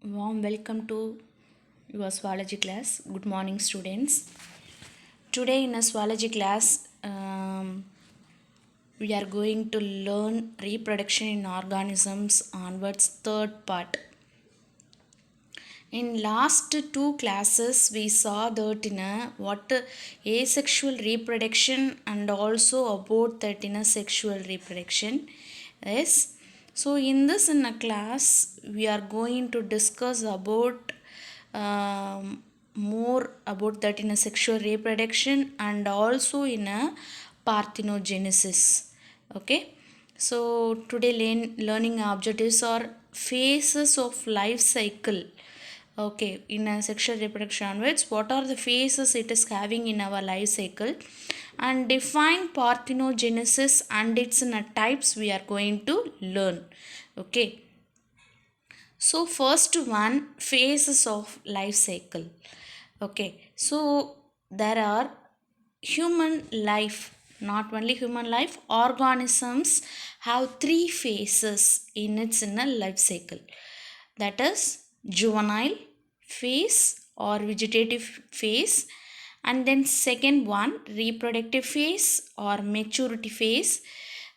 Warm welcome to your zoology class. Good morning, students. Today in a zoology class, we are going to learn reproduction in organisms onwards third part. In last two classes, we saw that in a what asexual reproduction and also about that in a sexual reproduction is. So in this in a class, we are going to discuss about more about that in a sexual reproduction and also in a parthenogenesis. Okay, so today learning objectives are phases of life cycle. Okay, in a sexual reproduction onwards, what are the phases it is having in our life cycle, and define parthenogenesis and its types we are going to learn. Okay, so first one, phases of life cycle. Okay, so there are human life, not only human life, organisms have three phases in its inner life cycle. That is juvenile phase or vegetative phase, and then second one reproductive phase or maturity phase,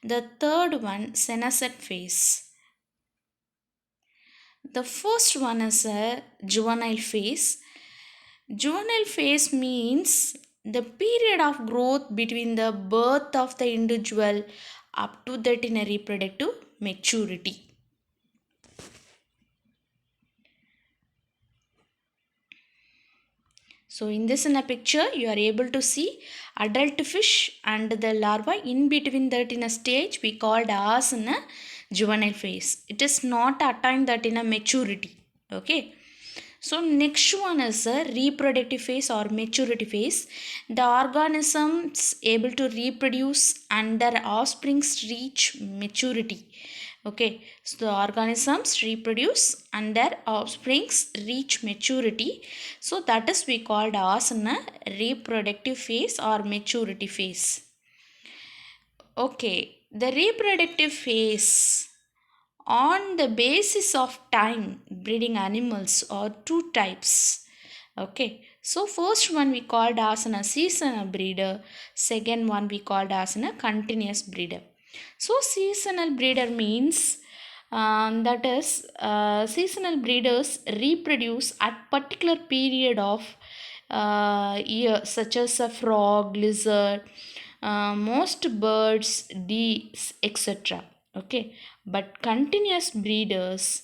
the third one senescent phase. The first one is a juvenile phase. Juvenile phase means the period of growth between the birth of the individual up to that in a reproductive maturity. So in this in a picture you are able to see adult fish and the larva. In between that in a stage we called as in a juvenile phase. It is not attained that in a maturity. Okay. So next one is a reproductive phase or maturity phase. The organisms able to reproduce and their offsprings reach maturity. Okay, so the organisms reproduce and their offsprings reach maturity. So that is we called as a reproductive phase or maturity phase. Okay, the reproductive phase on the basis of time breeding animals are two types. Okay, so first one we called as a seasonal breeder, second one we called as a continuous breeder. So seasonal breeder means that is seasonal breeders reproduce at particular period of year, such as a frog, lizard, most birds, deers, etc. Okay, but continuous breeders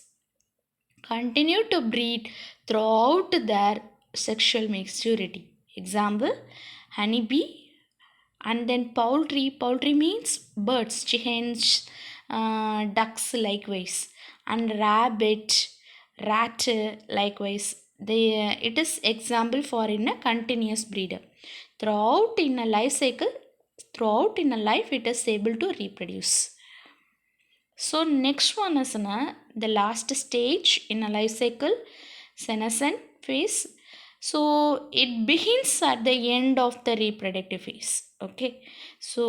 continue to breed throughout their sexual maturity. Example, honeybee, and then poultry. Poultry means birds, chickens, ducks likewise, and rabbit, rat likewise. It is example for in a continuous breeder. Throughout in a life cycle, throughout in a life, it is able to reproduce. So next one is the last stage in a life cycle, senescent phase. So it begins at the end of the reproductive phase. Okay, so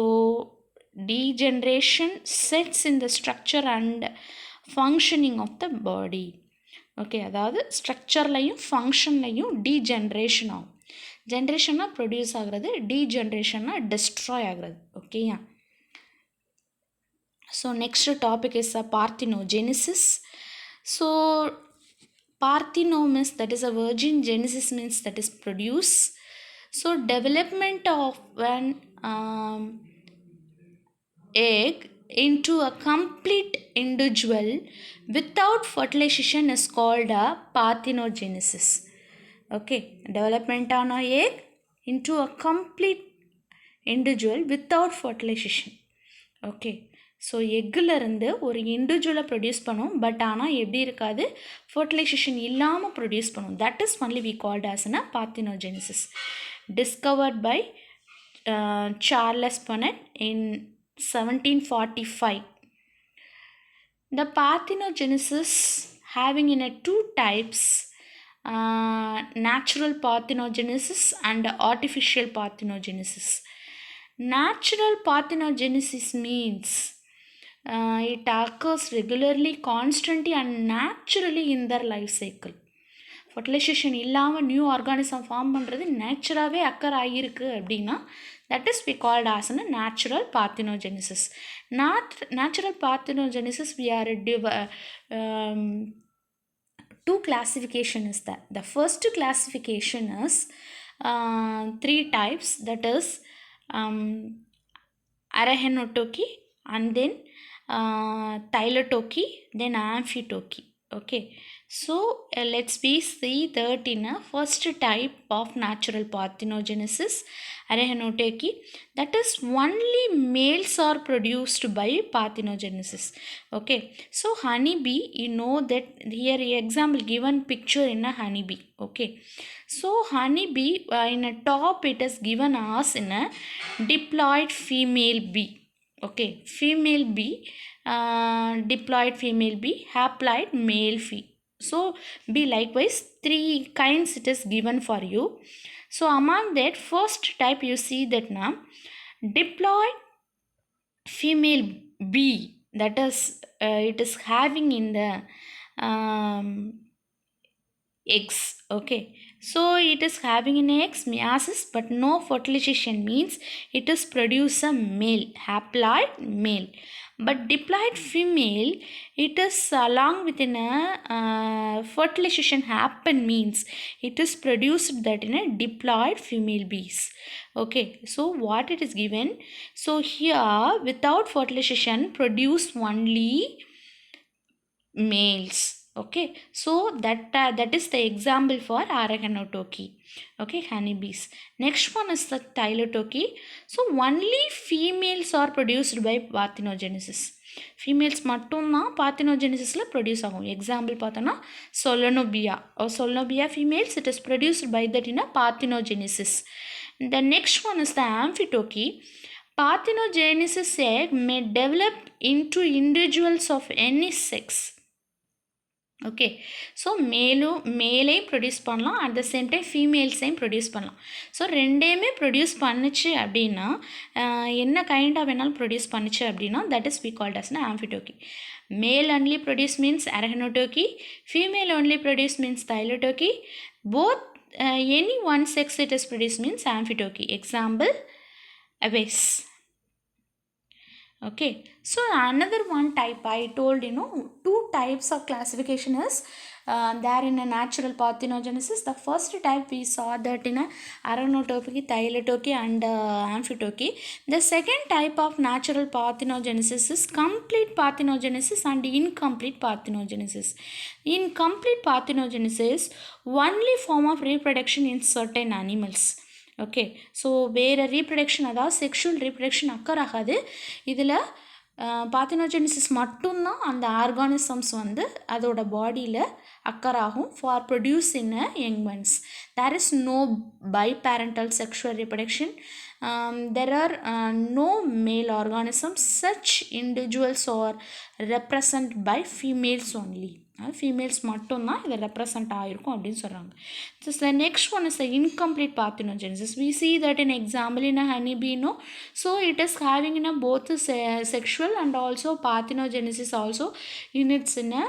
degeneration sets in the structure and functioning of the body. Okay, அதாவது ஸ்ட்ரக்சர்லையும் ஃபங்க்ஷன்லையும் degeneration ஆகும். ஜென்ரேஷனாக produce ஆகிறது, டீஜென்ரேஷனாக destroy ஆகிறது. ஓகேயா. So next topic is parthenogenesis. So parthenom is, that is a virgin, genesis means that is produce. So development of an egg into a complete individual without fertilization is called a parthenogenesis. Okay, development on a egg into a complete individual without fertilization. Okay, so எக்கிலிருந்து ஒரு இண்டிவிஜுவலை produce பண்ணும், but ஆனால் எப்படி இருக்காது, fertilisation இல்லாமல் produce பண்ணும். That is only we called as a parthenogenesis. Discovered by Charles Bonnet in 1745. The parthenogenesis having in a two types, natural parthenogenesis and artificial parthenogenesis. Natural parthenogenesis means it occurs regularly, constantly and naturally in their life cycle. Fertilisation இல்லாமல் new organism form பண்ணுறது நேச்சுராகவே occur ஆகியிருக்கு அப்படின்னா that is we called as a natural parthenogenesis. Natural parthenogenesis, we are two classification is that. The first classification is three types, that is Arachnotoky, and then Tylotoky, then Amphitoky. Okay, so let's see that in a first type of natural parthenogenesis, Arachnotoky, that is only males are produced by parthenogenesis. Okay, so honeybee, you know that here example given picture in a honeybee. Okay, so honeybee in a top it is given as in a diploid female bee. Okay, female bee, diploid female bee, haploid male bee. So bee likewise three kinds it is given for you. So among that first type you see that now diploid female bee, that is it is having in the eggs. Okay, so it is having an eggs meiosis but no fertilization, means it is produce a male, haploid male. But diploid female, it is along within a fertilization happen, means it is produced that in a diploid female bees. Okay, so what it is given, so here without fertilization produce only males. Okay, so that is the example for Arachnotoky. Okay, honeybees. Next one is the Tylotoky. So only females are produced by parthenogenesis. Females மட்டும்தான் பார்த்தினோஜெனிசிஸில் produce ஆகும். Example பார்த்தோன்னா Solanobia females, it is produced by that in a parthenogenesis. The next one is the Amphitoky. Parthenogenesis egg may develop into individuals of any sex. Okay, so மேலையும் produce பண்ணலாம், at the same time ஃபீமேல்ஸையும் produce பண்ணலாம். So ரெண்டையுமே produce பண்ணிச்சு அப்படின்னா என்ன கைண்டாக வேணாலும் ப்ரொடியூஸ் பண்ணிச்சு அப்படின்னா that is we called as amphitoky. Male only produce means arrhenotoky, female only produce means thelytoky, both any one sex it is produced means amphitoky. Example, Aves. Okay, so another one type I told, two types of classification is there in a natural parthenogenesis. The first type we saw that in a Arachnotoky, Tylotoky and Amphitoky. The second type of natural parthenogenesis is complete parthenogenesis and incomplete parthenogenesis. In complete parthenogenesis, only form of reproduction in certain animals. Okay, so வேறு reproduction, அதாவது sexual reproduction occur ஆகாது. இதில் parthenogenesis மட்டும்தான் அந்த organisms அதோட பாடியில் occur ஆகும் for producing a young ones. There is no biparental sexual reproduction. There are no male organisms. Such individuals are represented by females only. Females மட்டும்தான் இதை ரெப்ரசன்ட் ஆகிருக்கும் அப்படின்னு சொல்கிறாங்க. The next one is the incomplete parthenogenesis. We see that in example in a honeybee, so it is having in a both sexual and also parthenogenesis also units in a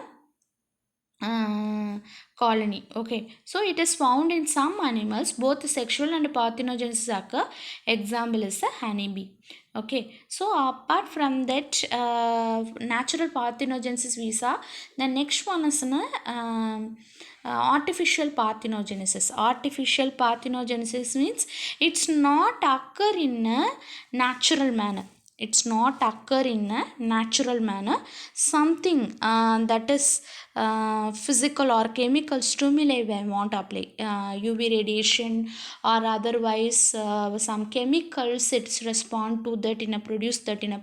colony. Okay, so it is found in some animals, both sexual and parthenogenesis occur. Example is the honeybee. Okay, so apart from that natural parthenogenesis we saw, the next one is artificial parthenogenesis. Artificial parthenogenesis means it's not occur in a natural manner. It's not occur in a natural manner. Something that is physical or chemical stimuli we want to apply, UV radiation or otherwise some chemicals, it's respond to that in a produce that in a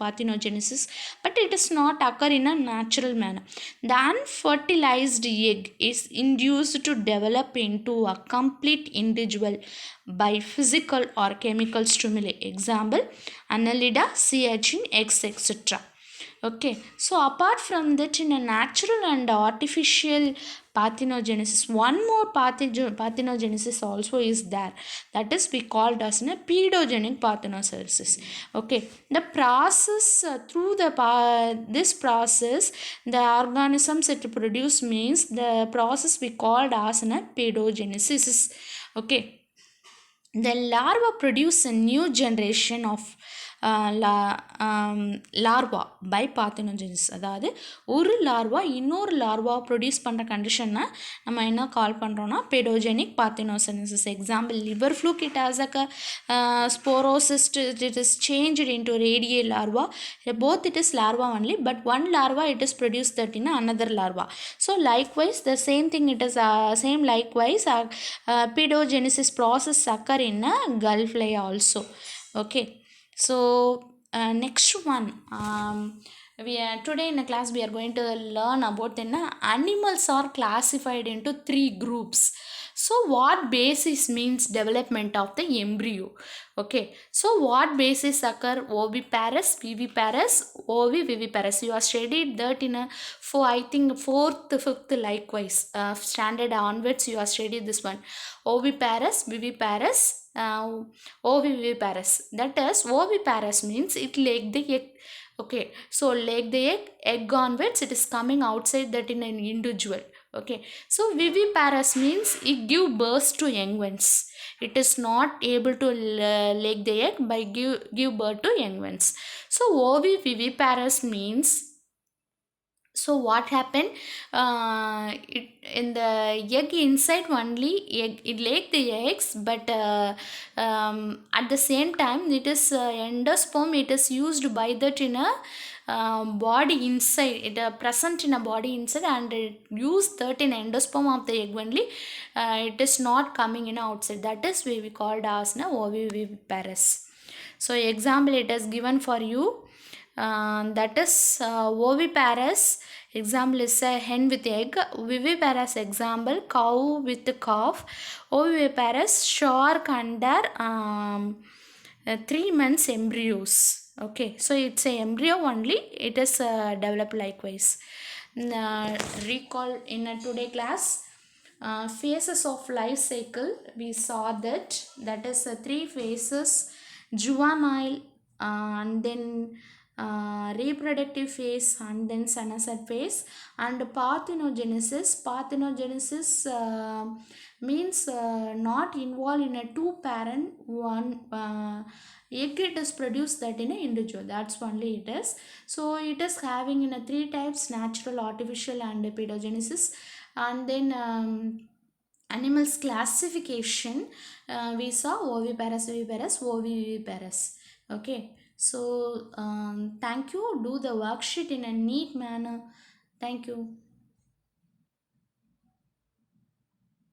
parthenogenesis, but it does not occur in a natural manner. The unfertilized egg is induced to develop into a complete individual by physical or chemical stimuli. Example, Annelida, sea urchin, eggs, etc. Okay, so apart from that, in a natural and artificial parthenogenesis, one more parthenogenesis also is there. That is we called as a pedogenic parthenogenesis. Okay, the process through the this process, the organisms it produce means the process we called as a pedogenesis. Okay, the larva produce a new generation of larva by parthenogenesis. அதாவது ஒரு larva இன்னொரு larva produce பண்ணுற கண்டிஷனை நம்ம என்ன கால் பண்ணுறோன்னா பெடோஜெனிக் parthenogenesis. Example, liver fluke, it has like a sporocyst, it is changed into radial larva. Both it is larva only, but one larva it is produced that in another larva. So likewise the same thing it is same likewise pedogenesis process occur in a gallfly also. Okay, so next one, we are today in a class we are going to learn about animals are classified into three groups. So what basis means development of the embryo? Okay, so what basis occur? Oviparous, viviparous, oviviviparous. You are studied that in a for I think fourth, fifth likewise standard onwards you are studied this one. Oviparous, viviparous, oviviparous. That is oviparous means it laid the egg. Okay, so like the egg onwards it is coming outside that in an individual. Okay, so viviparous means it give birth to young ones. It is not able to lay the egg by give birth to young ones. So oviviviparous means, so what happened, in the egg inside only egg, it laid the eggs, but at the same time it is endosperm, it is used by that in a body inside, it present in a body inside, and it use that in endosperm of the egg only, it is not coming in outside. That is we called as oviviparous. So example it is given for you, that is oviparous example is a hen with egg. Viviparous example cow with calf. Oviparous shark under 3 months embryos. Okay, so it's a embryo only, it is developed likewise. Recall in a today class, phases of life cycle we saw that is three phases: juvenile, and then reproductive phase, and then senescent phase, and parthenogenesis means not involved in a two parent one egg, it is produced that in an individual, that's only it is. So it is having in a three types: natural, artificial, and pedogenesis. And then animals classification, we saw oviparous, viviparous, oviviparous. Okay, so thank you. Do the worksheet in a neat manner. Thank you.